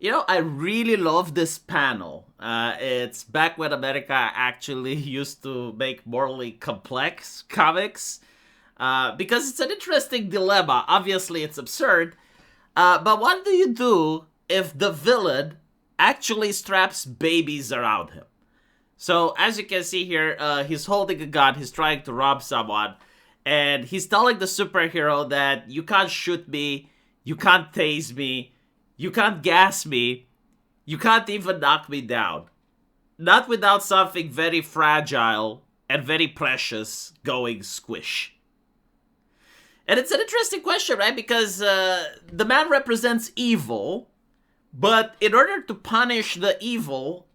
I really love this panel. It's back when America actually used to make morally complex comics. Because it's an interesting dilemma. Obviously, it's absurd. But what do you do if the villain actually straps babies around him? So, as you can see here, he's holding a gun, he's trying to rob someone, and he's telling the superhero that you can't shoot me, you can't tase me, you can't gas me, you can't even knock me down. Not without something very fragile and very precious going squish. And it's an interesting question, right? Because the man represents evil, but in order to punish the evil,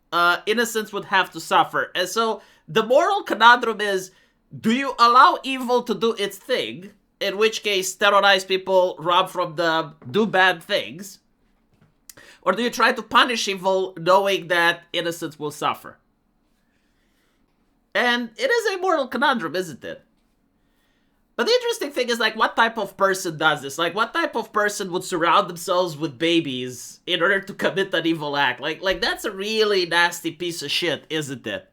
innocence would have to suffer. And so the moral conundrum is, do you allow evil to do its thing? In which case, terrorize people, rob from them, do bad things. Or do you try to punish evil knowing that innocence will suffer? And it is a moral conundrum, isn't it? But the interesting thing is, like, what type of person does this? Like, what type of person would surround themselves with babies in order to commit an evil act? Like that's a really nasty piece of shit, isn't it?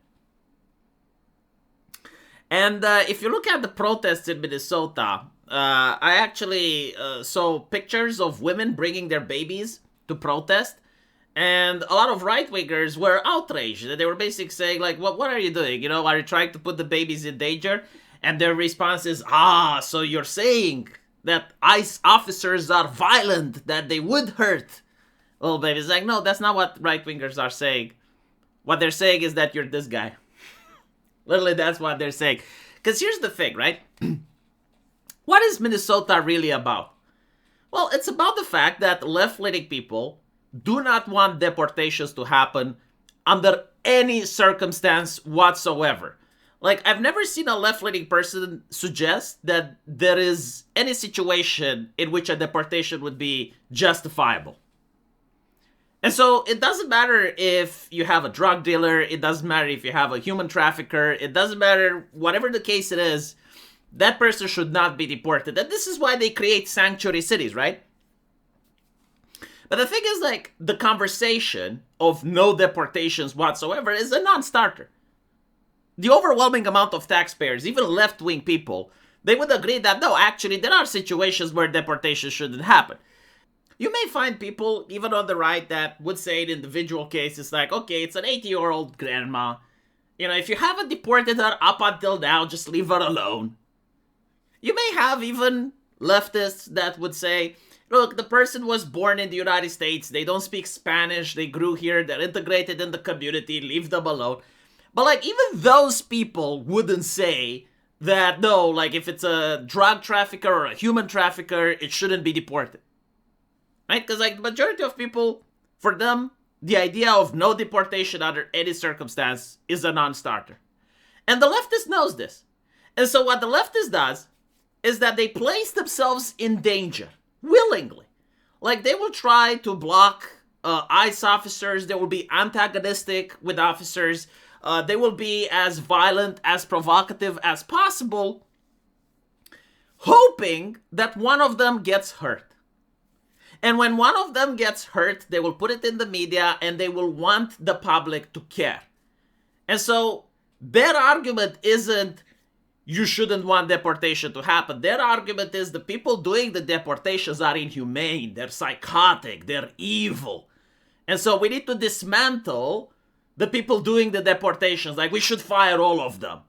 And if you look at the protests in Minnesota, I actually saw pictures of women bringing their babies to protest. And a lot of right-wingers were outraged. They were basically saying, like, what are you doing? Are you trying to put the babies in danger? And their response is, so you're saying that ICE officers are violent, that they would hurt little babies. Like, no, that's not what right-wingers are saying. What they're saying is that you're this guy. Literally, that's what they're saying. Because here's the thing, right? What is Minnesota really about? Well, it's about the fact that left-leaning people do not want deportations to happen under any circumstance whatsoever. Like, I've never seen a left-leaning person suggest that there is any situation in which a deportation would be justifiable. And so it doesn't matter if you have a drug dealer, it doesn't matter if you have a human trafficker, it doesn't matter, whatever the case it is, that person should not be deported. And this is why they create sanctuary cities, right? But the thing is, like, the conversation of no deportations whatsoever is a non-starter. The overwhelming amount of taxpayers, even left-wing people, they would agree that, no, actually, there are situations where deportation shouldn't happen. You may find people, even on the right, that would say in individual cases, like, okay, it's an 80-year-old grandma. If you haven't deported her up until now, just leave her alone. You may have even leftists that would say, look, the person was born in the United States, they don't speak Spanish, they grew here, they're integrated in the community, leave them alone. But, like, even those people wouldn't say that, no, like, if it's a drug trafficker or a human trafficker, it shouldn't be deported. Right? Because, like, the majority of people, for them, the idea of no deportation under any circumstance is a non-starter. And the leftist knows this. And so what the leftist does is that they place themselves in danger, willingly. Like, they will try to block ICE officers, they will be antagonistic with officers, they will be as violent, as provocative as possible, hoping that one of them gets hurt. And when one of them gets hurt, they will put it in the media and they will want the public to care. And so their argument isn't you shouldn't want deportation to happen. Their argument is the people doing the deportations are inhumane, they're psychotic, they're evil. And so we need to dismantle the people doing the deportations. Like, we should fire all of them.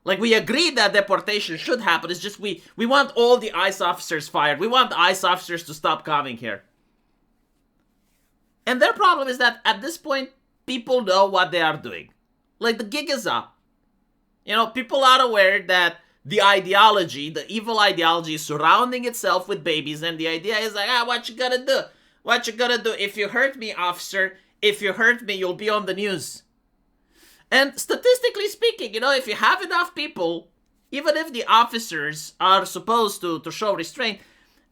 Like, we agree that deportation should happen. It's just we want all the ICE officers fired. We want ICE officers to stop coming here. And their problem is that at this point, people know what they are doing. Like, the gig is up. People are aware that the ideology, the evil ideology, is surrounding itself with babies. And the idea is like, what you gonna do? What you gonna do? If you hurt me, officer, if you hurt me, you'll be on the news. And statistically speaking, if you have enough people, even if the officers are supposed to show restraint,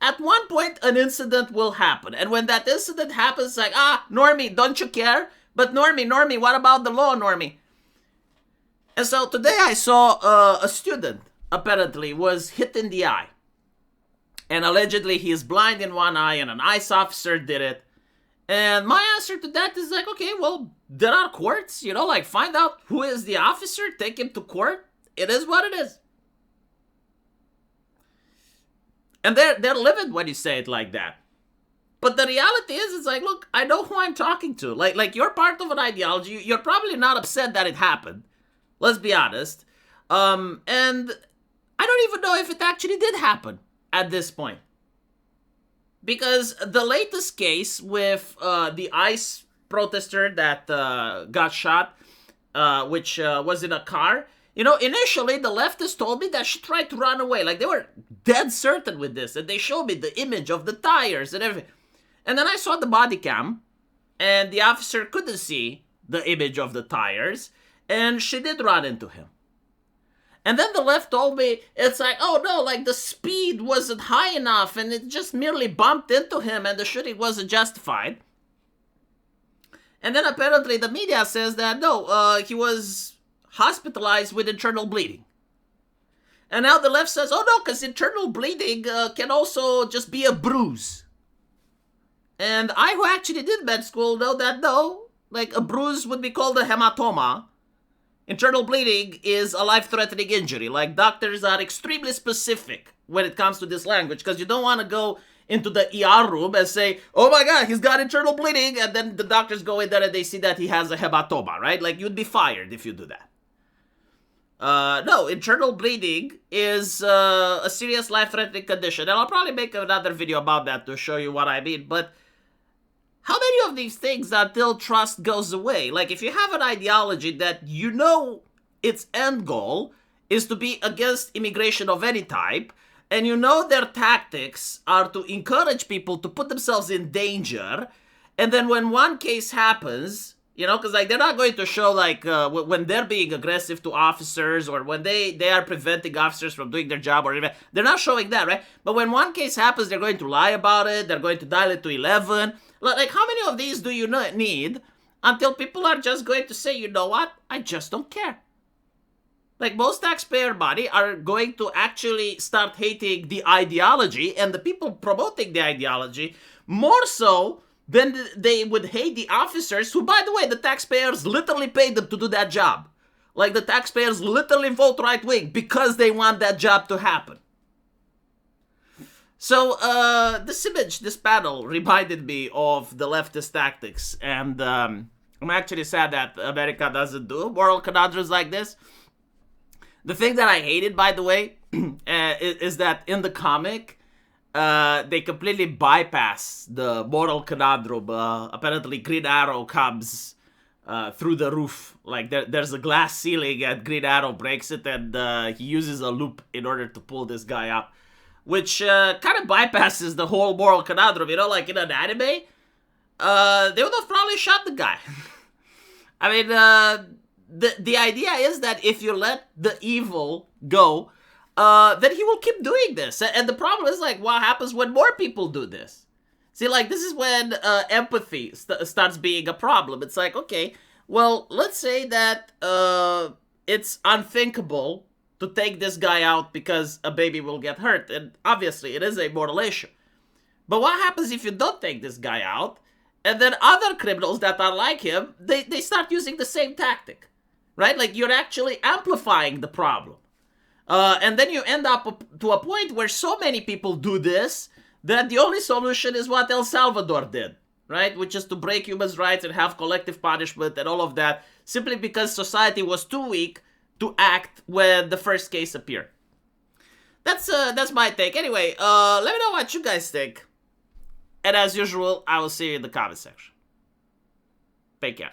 at one point an incident will happen. And when that incident happens, like, Normie, don't you care? But Normie, what about the law, Normie? And so today I saw a student, apparently, was hit in the eye. And allegedly he is blind in one eye and an ICE officer did it. And my answer to that is like, okay, well, there are courts, like find out who is the officer, take him to court. It is what it is. And they're livid when you say it like that. But the reality is, it's like, look, I know who I'm talking to. Like you're part of an ideology. You're probably not upset that it happened. Let's be honest. And I don't even know if it actually did happen at this point. Because the latest case with the ICE protester that got shot, which was in a car, initially the leftists told me that she tried to run away. Like, they were dead certain with this. And they showed me the image of the tires and everything. And then I saw the body cam, and the officer couldn't see the image of the tires, and she did run into him. And then the left told me, it's like, oh no, like the speed wasn't high enough, and it just merely bumped into him, and the shooting wasn't justified. And then apparently the media says that, no, he was hospitalized with internal bleeding. And now the left says, oh no, because internal bleeding can also just be a bruise. And I, who actually did med school, know that no, like a bruise would be called a hematoma. Internal bleeding is a life-threatening injury. Like, doctors are extremely specific when it comes to this language, because you don't want to go into the ER room and say, oh my god, he's got internal bleeding, and then the doctors go in there and they see that he has a hematoma, right? Like, you'd be fired if you do that. No, internal bleeding is a serious life-threatening condition, and I'll probably make another video about that to show you what I mean, but how many of these things until trust goes away? Like, if you have an ideology that its end goal is to be against immigration of any type, and their tactics are to encourage people to put themselves in danger, and then when one case happens, because like they're not going to show like when they're being aggressive to officers or when they are preventing officers from doing their job or even, they're not showing that, right? But when one case happens, they're going to lie about it, they're going to dial it to 11. Like, how many of these do you need until people are just going to say, you know what, I just don't care? Like, most taxpayer money are going to actually start hating the ideology and the people promoting the ideology more so than they would hate the officers who, by the way, the taxpayers literally paid them to do that job. Like, the taxpayers literally vote right-wing because they want that job to happen. So, this panel reminded me of the leftist tactics, and I'm actually sad that America doesn't do moral conundrums like this. The thing that I hated, by the way, is that in the comic, they completely bypass the moral conundrum. Apparently, Green Arrow comes through the roof. Like, there's a glass ceiling, and Green Arrow breaks it, and he uses a loop in order to pull this guy up. Which kind of bypasses the whole moral conundrum, like in an anime. They would have probably shot the guy. I mean, the idea is that if you let the evil go, then he will keep doing this. And the problem is, like, what happens when more people do this? See, like, this is when empathy starts being a problem. It's like, okay, well, let's say that it's unthinkable to take this guy out because a baby will get hurt. And obviously, it is a moral issue. But what happens if you don't take this guy out, and then other criminals that are like him, they start using the same tactic, right? Like, you're actually amplifying the problem. And then you end up to a point where so many people do this that the only solution is what El Salvador did, right? Which is to break human rights and have collective punishment and all of that, simply because society was too weak to act when the first case appeared. That's my take. Anyway, let me know what you guys think. And as usual, I will see you in the comment section. Take care.